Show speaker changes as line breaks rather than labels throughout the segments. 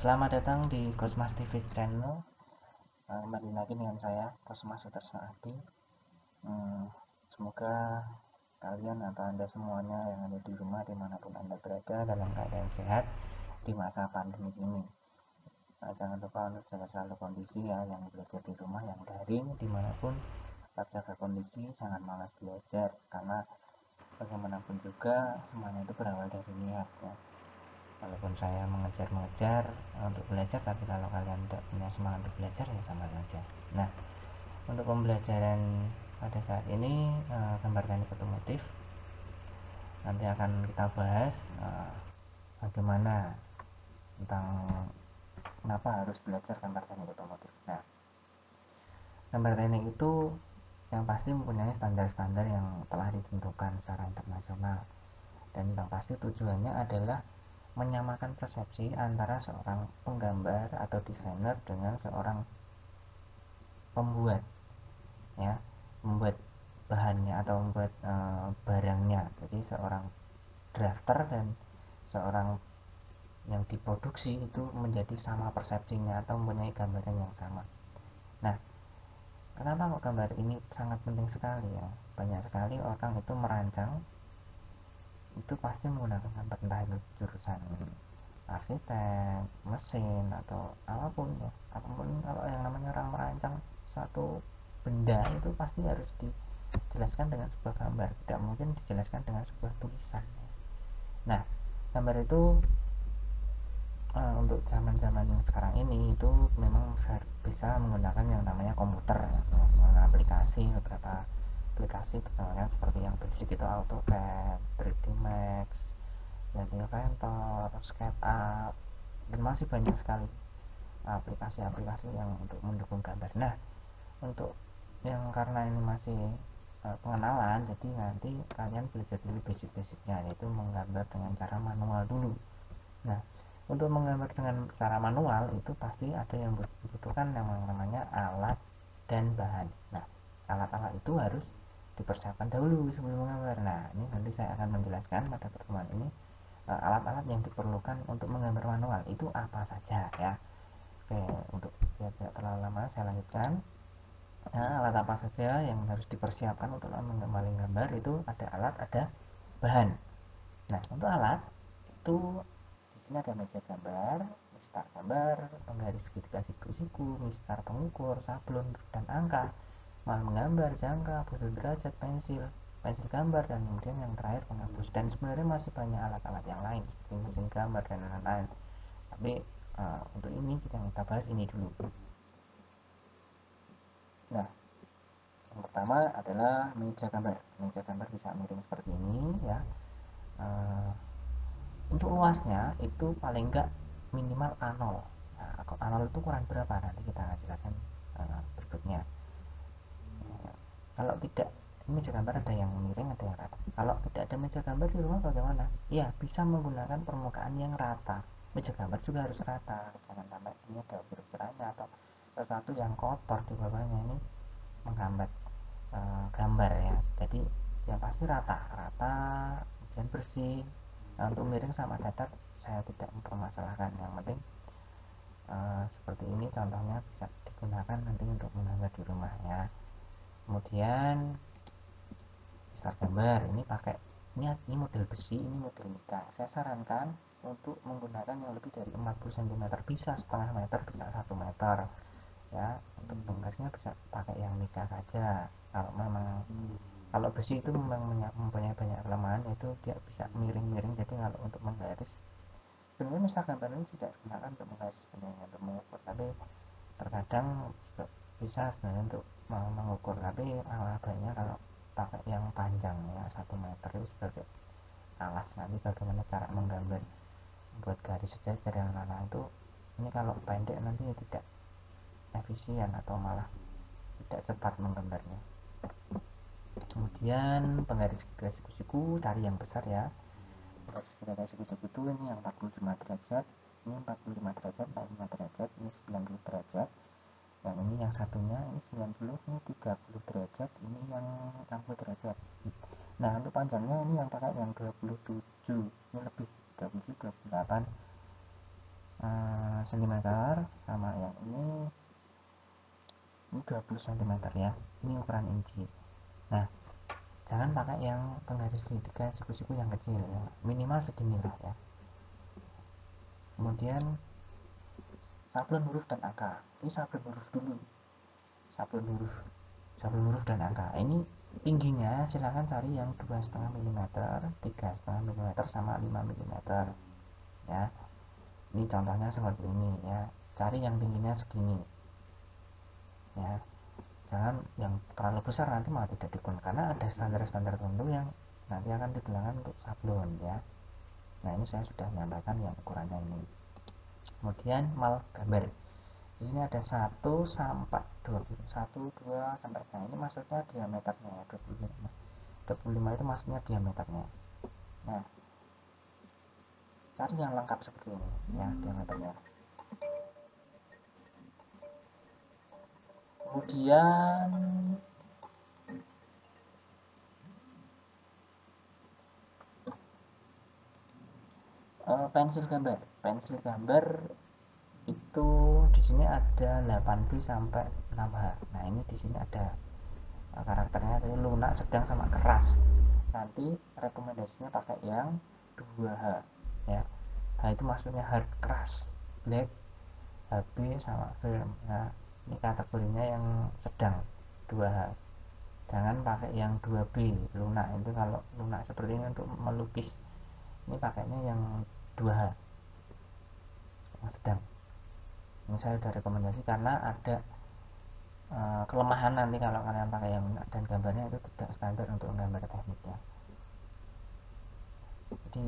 Selamat datang di Cosmas TV Channel. Kembali lagi dengan saya, Cosmas Sutersnaadi. Semoga kalian atau Anda semuanya yang ada di rumah dimanapun Anda berada dalam keadaan sehat di masa pandemi ini. Jangan lupa untuk jaga selalu kondisi ya, yang belajar di rumah, yang daring, dimanapun tetap jaga kondisi, jangan malas belajar, karena bagaimanapun juga semuanya itu berawal dari niat ya. Walaupun saya mengejar untuk belajar, tapi kalau kalian tidak punya semangat untuk belajar ya sama saja. Nah, untuk pembelajaran pada saat ini gambar teknik otomotif nanti akan kita bahas bagaimana tentang kenapa harus belajar gambar teknik otomotif. Nah, gambar teknik itu yang pasti mempunyai standar-standar yang telah ditentukan secara internasional, dan yang pasti tujuannya adalah menyamakan persepsi antara seorang penggambar atau desainer dengan seorang pembuat ya, membuat bahannya atau membuat barangnya. Jadi seorang drafter dan seorang yang diproduksi itu menjadi sama persepsinya atau mempunyai gambaran yang sama. Nah, kenapa kok gambar ini sangat penting sekali ya? Banyak sekali orang itu merancang itu pasti menggunakan gambar, entah itu jurusan arsitek, mesin, atau apapun ya. Apapun, kalau yang namanya orang merancang suatu benda itu pasti harus dijelaskan dengan sebuah gambar, tidak mungkin dijelaskan dengan sebuah tulisan ya. Nah, gambar itu untuk zaman-zaman yang sekarang ini itu memang bisa menggunakan yang namanya komputer ya, menggunakan aplikasi, beberapa aplikasi seperti yang basic itu AutoCAD, 3D Max, Inventor, SketchUp, dan masih banyak sekali aplikasi-aplikasi yang untuk mendukung gambar. Nah, untuk yang karena ini masih pengenalan, jadi nanti kalian belajar dulu basic-basicnya, yaitu menggambar dengan cara manual dulu. Nah, untuk menggambar dengan cara manual itu pasti ada yang dibutuhkan yang namanya alat dan bahan. Nah, alat-alat itu harus dipersiapkan dahulu sebelum menggambar. Nah, ini nanti saya akan menjelaskan pada pertemuan ini alat-alat yang diperlukan untuk menggambar manual itu apa saja ya. Oke, untuk biar tidak terlalu lama saya lanjutkan. Nah, alat apa saja yang harus dipersiapkan untuk menggambar itu ada alat, ada bahan. Nah, untuk alat itu di sini ada meja gambar, mistar gambar, penggaris segitiga siku-siku, mistar pengukur, sablon dan angka, mal menggambar, jangka, pulsa derajat, pensil gambar, dan kemudian yang terakhir penghapus. Dan sebenarnya masih banyak alat-alat yang lain seperti mesin gambar dan lain-lain. Tapi untuk ini kita bahas ini dulu. Nah, yang pertama adalah meja gambar. Meja gambar bisa miring seperti ini ya. Untuk luasnya itu paling enggak minimal A0. Nah, A0 itu ukuran berapa nanti kita akan jelaskan berikutnya. Kalau tidak, ini meja gambar ada yang miring, ada yang rata. Kalau tidak ada meja gambar di rumah bagaimana? Ya, bisa menggunakan permukaan yang rata. Meja gambar juga harus rata, jangan sampai ini ada ukurannya atau sesuatu yang kotor di bawahnya, ini menghambat gambar ya. Jadi yang pasti rata, kemudian bersih. Nah, untuk miring sama datar saya tidak mempermasalahkan, yang penting seperti ini contohnya bisa digunakan nanti untuk menggambar di rumah ya. Kemudian mistar gambar ini pakai ini model besi, ini model mika. Saya sarankan untuk menggunakan yang lebih dari 40 cm, bisa setengah meter, bisa 1 meter ya. Untuk penggarisnya bisa pakai yang mika saja. Kalau besi itu memang mempunyai banyak kelemahan, yaitu dia bisa miring-miring. Jadi kalau untuk menggaris, sebenarnya mistar gambar ini tidak digunakan untuk menggaris sebenarnya, untuk mengukur, tapi terkadang bisa sebenarnya untuk mengukur. Tapi baiknya kalau pakai yang panjang ya, 1 meter itu sebagai alas nanti bagaimana cara menggambar, buat garis sejajar yang lain itu. Ini kalau pendek nanti tidak efisien atau malah tidak cepat menggambarnya. Kemudian penggaris segitiga siku-siku cari yang besar ya. Penggaris segitiga siku-siku itu ini yang 45 derajat, ini 45 derajat, 45 derajat, ini 90 derajat. Yang ini yang satunya ini 90, ini 30 derajat, ini yang 60 derajat. Nah, untuk panjangnya ini yang pakai yang 27, ini lebih 27, 28, cm sama yang ini 20 cm ya, ini ukuran inci. Nah, jangan pakai yang penggaris segitiga siku-siku yang kecil ya, minimal segini lah ya. Kemudian sablon huruf dan angka, ini sablon huruf dulu, sablon huruf dan angka. Ini tingginya silahkan cari yang 2,5 mm, 3,5 mm sama 5 mm ya. Ini contohnya seperti ini ya, cari yang tingginya segini ya, jangan yang terlalu besar, nanti malah tidak digunakan karena ada standar-standar tertentu yang nanti akan digunakan untuk sablon ya. Nah, ini saya sudah menambahkan yang ukurannya ini. Kemudian mal gambar, di sini ada 1 sampai 20, 1 2 sampai, nah ini maksudnya diameternya ya, 25 itu maksudnya diameternya. Nah, cari yang lengkap seperti ini ya, diameternya. Kemudian pensil gambar itu di sini ada 8B sampai 6H. Nah, ini di sini ada karakternya itu lunak, sedang sama keras. Nanti rekomendasinya pakai yang 2H ya. H itu maksudnya hard, keras, black, HB sama firm. Nah, ini kategorinya yang sedang, 2H. Jangan pakai yang 2B lunak, itu kalau lunak seperti ini untuk melukis, ini pakainya yang 2H yang sedang. Ini saya udah rekomendasi karena ada kelemahan nanti kalau kalian pakai yang lunak dan gambarnya itu tidak standar untuk gambar tekniknya. Jadi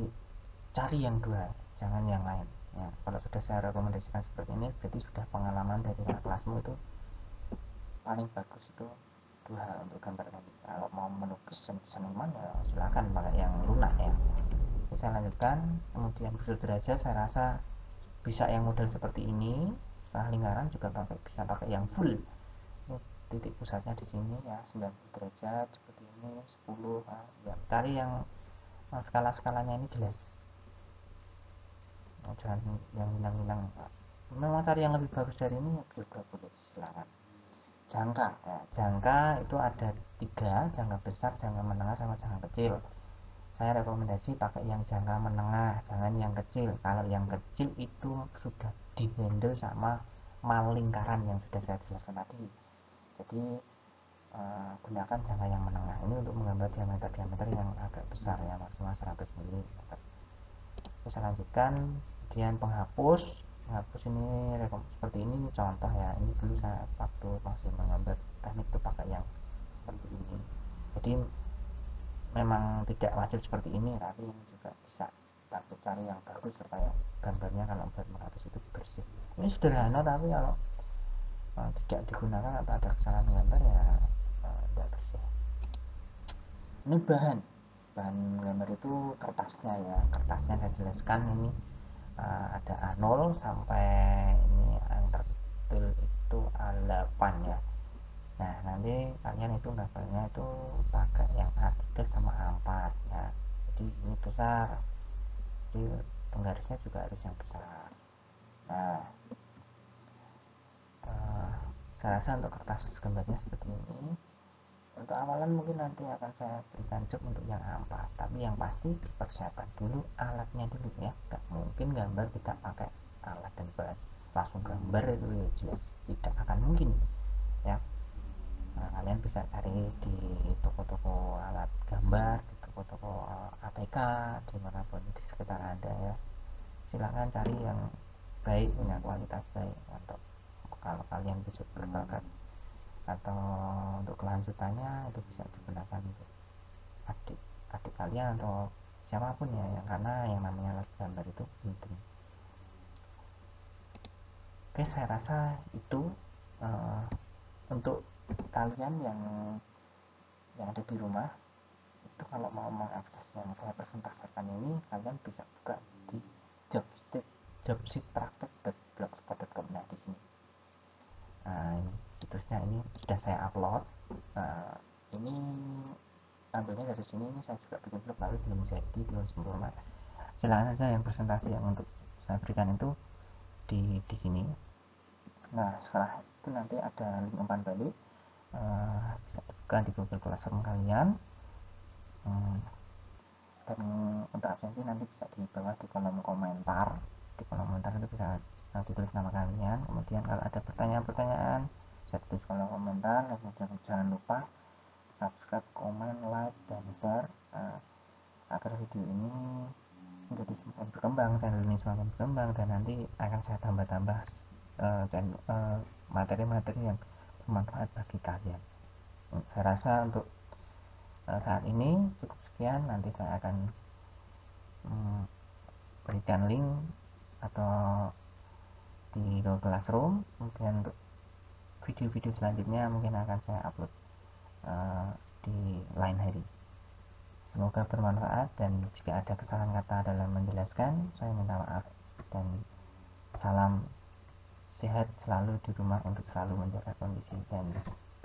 cari yang 2, jangan yang lain ya. Kalau sudah saya rekomendasikan seperti ini, berarti sudah pengalaman dari kelasmu itu paling bagus itu 2 untuk gambar teknik. Kalau mau melukis seniman ya silakan pakai yang lunak ya. Oke, saya lanjutkan. Kemudian busur derajat saya rasa bisa yang model seperti ini. Setelah lingkaran juga bisa pakai yang full. Ini titik pusatnya di sini ya, 90 derajat seperti ini, 10 ya. Cari yang skala-skalanya ini jelas, jangan yang hilang-hilang. Memang cari yang lebih bagus dari ini juga boleh, silakan. Jangka ya, jangka itu ada 3, jangka besar, jangka menengah sama jangka kecil. Saya rekomendasi pakai yang jangka menengah, jangan yang kecil. Kalau yang kecil itu sudah dihandle sama mal lingkaran yang sudah saya jelaskan tadi. Jadi gunakan jangka yang menengah ini untuk menggambar diameter yang agak besar ya, maksimal 100 mm. Oke, saya lanjutkan. Kemudian penghapus ini seperti ini contoh ya. Ini dulu saya waktu masih menggambar teknik itu pakai yang seperti ini. Jadi memang tidak wajib seperti ini, tapi ini juga bisa. Tapi cari yang bagus supaya gambarnya kalau buat menghapus itu bersih. Ini sederhana, tapi kalau tidak digunakan atau ada kesalahan gambar ya tidak bersih. Ini bahan gambar itu kertasnya ya, kertasnya saya jelaskan ini ada A0 sampai ini yang terkecil itu A8 ya. Nah, nanti kalian itu gambarnya itu pakai yang A3 sama A4 ya. Jadi ini besar, jadi penggarisnya juga harus yang besar. Nah, saya rasa untuk kertas gambarnya seperti ini. Untuk awalan mungkin nanti akan saya berikan job untuk yang A4, tapi yang pasti dipersiapkan dulu alatnya dulu ya. Gak mungkin gambar tidak pakai alat dan bahan, langsung gambar itu ya jelas tidak akan mungkin ya. Nah, kalian bisa cari di toko-toko alat gambar, di toko-toko ATK, dimanapun di sekitar Anda ya. Silakan cari yang baik, punya kualitas baik untuk kalau kalian bisa berbakat, atau untuk kelanjutannya itu bisa digunakan untuk adik kalian atau siapapun ya, yang karena yang namanya alat gambar itu penting. Oke, saya rasa itu uh, untuk kalian yang ada di rumah itu kalau mau mengakses yang saya presentasikan ini, kalian bisa buka di jobsit praktek.blogspot.com. Nah, di sini ini situsnya, ini sudah saya upload. Ini ambilnya dari sini. Ini saya juga bikin blog tapi belum jadi, belum sempurna. Silakan saja yang presentasi yang untuk saya berikan itu di sini. Nah, setelah itu nanti ada link umpan balik, bisa dibuka di Google Classroom kalian. Dan untuk absensi nanti bisa di bawah di kolom komentar. Di kolom komentar itu bisa ditulis nama kalian. Kemudian kalau ada pertanyaan-pertanyaan bisa tulis kolom komentar. Dan jangan lupa subscribe, komen, like, dan share agar video ini menjadi semakin berkembang, channel ini semakin berkembang, dan nanti akan saya tambah-tambah materi-materi yang bermanfaat bagi kalian. Saya rasa untuk saat ini cukup sekian. Nanti saya akan berikan link atau di Google Classroom. Kemudian untuk video-video selanjutnya mungkin akan saya upload di lain hari. Semoga bermanfaat, dan jika ada kesalahan kata dalam menjelaskan, saya minta maaf. Dan salam sehat selalu di rumah untuk selalu menjaga kondisi, dan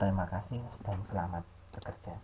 terima kasih dan selamat bekerja.